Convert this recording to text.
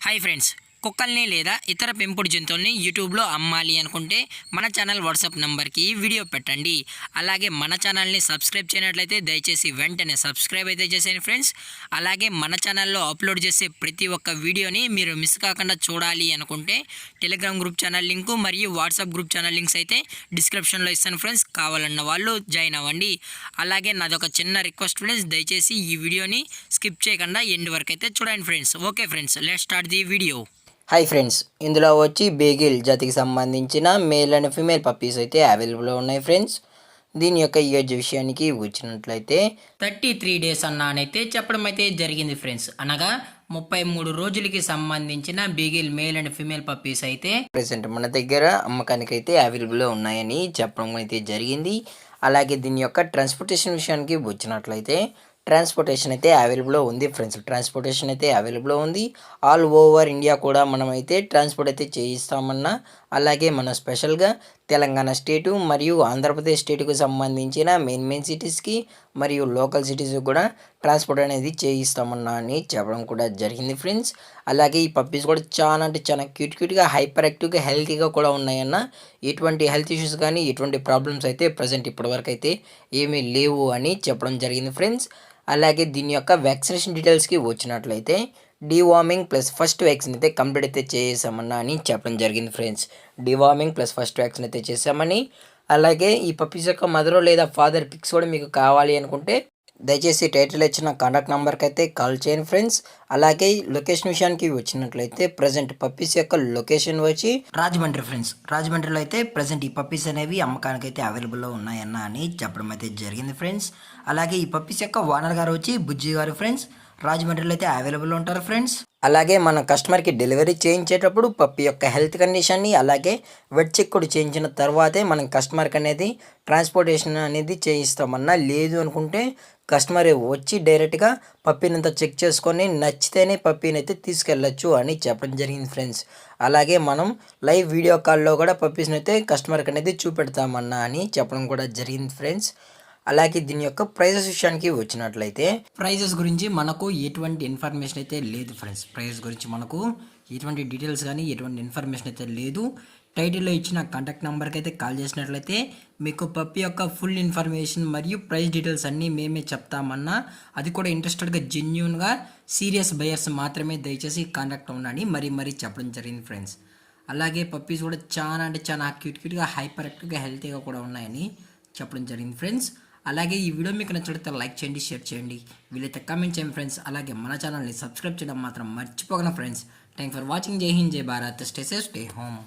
Hi friends, కుక్కల్ని లేదా ఇతర పెంపుడు జంతువుల్ని యూట్యూబ్లో అమ్మాలి అనుకుంటే మన ఛానల్ వాట్సాప్ నెంబర్కి వీడియో పెట్టండి. అలాగే మన ఛానల్ని సబ్స్క్రైబ్ చేయనట్లయితే దయచేసి వెంటనే సబ్స్క్రైబ్ అయితే చేసేయండి ఫ్రెండ్స్. అలాగే మన ఛానల్లో అప్లోడ్ చేసే ప్రతి ఒక్క వీడియోని మీరు మిస్ కాకుండా చూడాలి అనుకుంటే టెలిగ్రామ్ గ్రూప్ ఛానల్ లింకు మరియు వాట్సాప్ గ్రూప్ ఛానల్ లింక్స్ అయితే డిస్క్రిప్షన్లో ఇస్తాను ఫ్రెండ్స్. కావాలన్న వాళ్ళు జాయిన్ అవ్వండి. అలాగే నాదొక చిన్న రిక్వెస్ట్ ఫ్రెండ్స్, దయచేసి ఈ వీడియోని స్కిప్ చేయకుండా ఎండ్ వరకు అయితే చూడండి friends. Okay friends, let's start the video. Hi friends, ఇందులో వచ్చి బేగిల్ జాతికి సంబంధించిన మేల్ అండ్ ఫీమేల్ పప్పీస్ అయితే అవైలబుల్లో ఉన్నాయి ఫ్రెండ్స్. దీని యొక్క ఏజ్ విషయానికి వచ్చినట్లయితే 33 days అన్నానైతే చెప్పడం అయితే జరిగింది ఫ్రెండ్స్. అనగా 33 రోజులకి సంబంధించిన beagle male and female puppies అయితే ప్రెసెంట్ మన దగ్గర అమ్మకానికి అయితే అవైలబుల్లో ఉన్నాయని చెప్పడం అయితే జరిగింది. అలాగే దీని యొక్క ట్రాన్స్పోర్టేషన్ విషయానికి వచ్చినట్లయితే ట్రాన్స్పోర్టేషన్ అయితే అవైలబుల్లో ఉంది ఫ్రెండ్స్. ట్రాన్స్పోర్టేషన్ అయితే అవైలబుల్లో ఉంది. ఆల్ ఓవర్ ఇండియా కూడా మనం అయితే ట్రాన్స్పోర్ట్ అయితే చేయిస్తామన్నా, అలాగే మన స్పెషల్గా తెలంగాణ స్టేటు మరియు ఆంధ్రప్రదేశ్ స్టేటుకు సంబంధించిన మెయిన్ సిటీస్కి మరియు లోకల్ సిటీస్కి కూడా ట్రాన్స్పోర్ట్ అనేది చేయిస్తామన్నా అని చెప్పడం కూడా జరిగింది ఫ్రెండ్స్. అలాగే ఈ పప్పీస్ కూడా చాలా అంటే చాలా క్యూట్గా హైపర్ యాక్టివ్గా హెల్తీగా కూడా ఉన్నాయన్న. ఎటువంటి హెల్త్ ఇష్యూస్ కానీ ఎటువంటి ప్రాబ్లమ్స్ అయితే ప్రజెంట్ ఇప్పటివరకు అయితే ఏమీ లేవు అని చెప్పడం జరిగింది ఫ్రెండ్స్. అలాగే దీని యొక్క వ్యాక్సినేషన్ డీటెయిల్స్కి వచ్చినట్లయితే డీవార్మింగ్ ప్లస్ ఫస్ట్ వ్యాక్సిన్ అయితే కంప్లీట్ అయితే చేసామన్నా అని చెప్పడం జరిగింది friends. Deworming plus first vaccine అయితే చేసామని. అలాగే ఈ పప్పీస్ యొక్క మదర్ లేదా ఫాదర్ పిక్స్ కూడా మీకు కావాలి అనుకుంటే దయచేసి టైటిల్ ఇచ్చిన కాంటాక్ట్ నెంబర్కి అయితే కాల్ చేయండి ఫ్రెండ్స్. అలాగే లొకేషన్ విషయానికి వచ్చినట్లయితే ప్రజెంట్ పప్పీస్ యొక్క లొకేషన్ వచ్చి రాజమండ్రి ఫ్రెండ్స్. రాజమండ్రిలో అయితే ప్రజెంట్ ఈ పప్పీస్ అనేవి అమ్మకానికి అయితే అవైలబుల్లో ఉన్నాయన్న అని చెప్పడం అయితే జరిగింది ఫ్రెండ్స్. అలాగే ఈ పప్పీస్ యొక్క ఓనర్ గారు వచ్చి బుజ్జి గారు ఫ్రెండ్స్. రాజమండ్రిలో అయితే అవైలబుల్ ఉంటారు ఫ్రెండ్స్. అలాగే మన కస్టమర్కి డెలివరీ చేయించేటప్పుడు పప్పి యొక్క హెల్త్ కండిషన్ని అలాగే వెట్ చెక్ కూడా చేయించిన తర్వాతే మనం కస్టమర్కి అనేది ట్రాన్స్పోర్టేషన్ అనేది చేయిస్తామన్నా. లేదు అనుకుంటే కస్టమర్ వచ్చి డైరెక్ట్గా పప్పీనంతా చెక్ చేసుకొని నచ్చితేనే పప్పీని అయితే తీసుకెళ్ళచ్చు అని చెప్పడం జరిగింది ఫ్రెండ్స్. అలాగే మనం లైవ్ వీడియో కాల్లో కూడా పప్పీస్ని అయితే కస్టమర్కి అనేది చూపెడతామన్నా అని చెప్పడం కూడా జరిగింది ఫ్రెండ్స్. అలాగే దీని యొక్క ప్రైజెస్ విషయానికి వచ్చినట్లయితే ప్రైజెస్ గురించి మనకు ఎటువంటి ఇన్ఫర్మేషన్ అయితే లేదు ఫ్రెండ్స్. ప్రైజెస్ గురించి మనకు ఎటువంటి డీటెయిల్స్ కానీ ఎటువంటి ఇన్ఫర్మేషన్ అయితే లేదు. టైటిల్లో ఇచ్చిన కాంటాక్ట్ నెంబర్కి అయితే కాల్ చేసినట్లయితే మీకు పప్పి యొక్క ఫుల్ ఇన్ఫర్మేషన్ మరియు ప్రైస్ డీటెయిల్స్ అన్నీ మేమే చెప్తామన్నా. అది కూడా ఇంట్రెస్టెడ్గా జెన్యూన్గా సీరియస్ బయర్స్ మాత్రమే దయచేసి కాంటాక్ట్ ఉండండి మరీ చెప్పడం జరిగింది ఫ్రెండ్స్. అలాగే పప్పీస్ కూడా చాలా అంటే చాలా క్యూట్గా హైపర్ యాక్టివ్గా హెల్తీగా కూడా ఉన్నాయని చెప్పడం జరిగింది ఫ్రెండ్స్. అలాగే ఈ వీడియో మీకు నచ్చితే లైక్ చేయండి, షేర్ చేయండి, వీలైతే కామెంట్ చేయండి ఫ్రెండ్స్. అలాగే మన ఛానల్ని సబ్స్క్రైబ్ చేయడం మాత్రం మర్చిపోగలను ఫ్రెండ్స్. Thank for watching. జై హింద్, జై Bharat. Stay safe, stay home.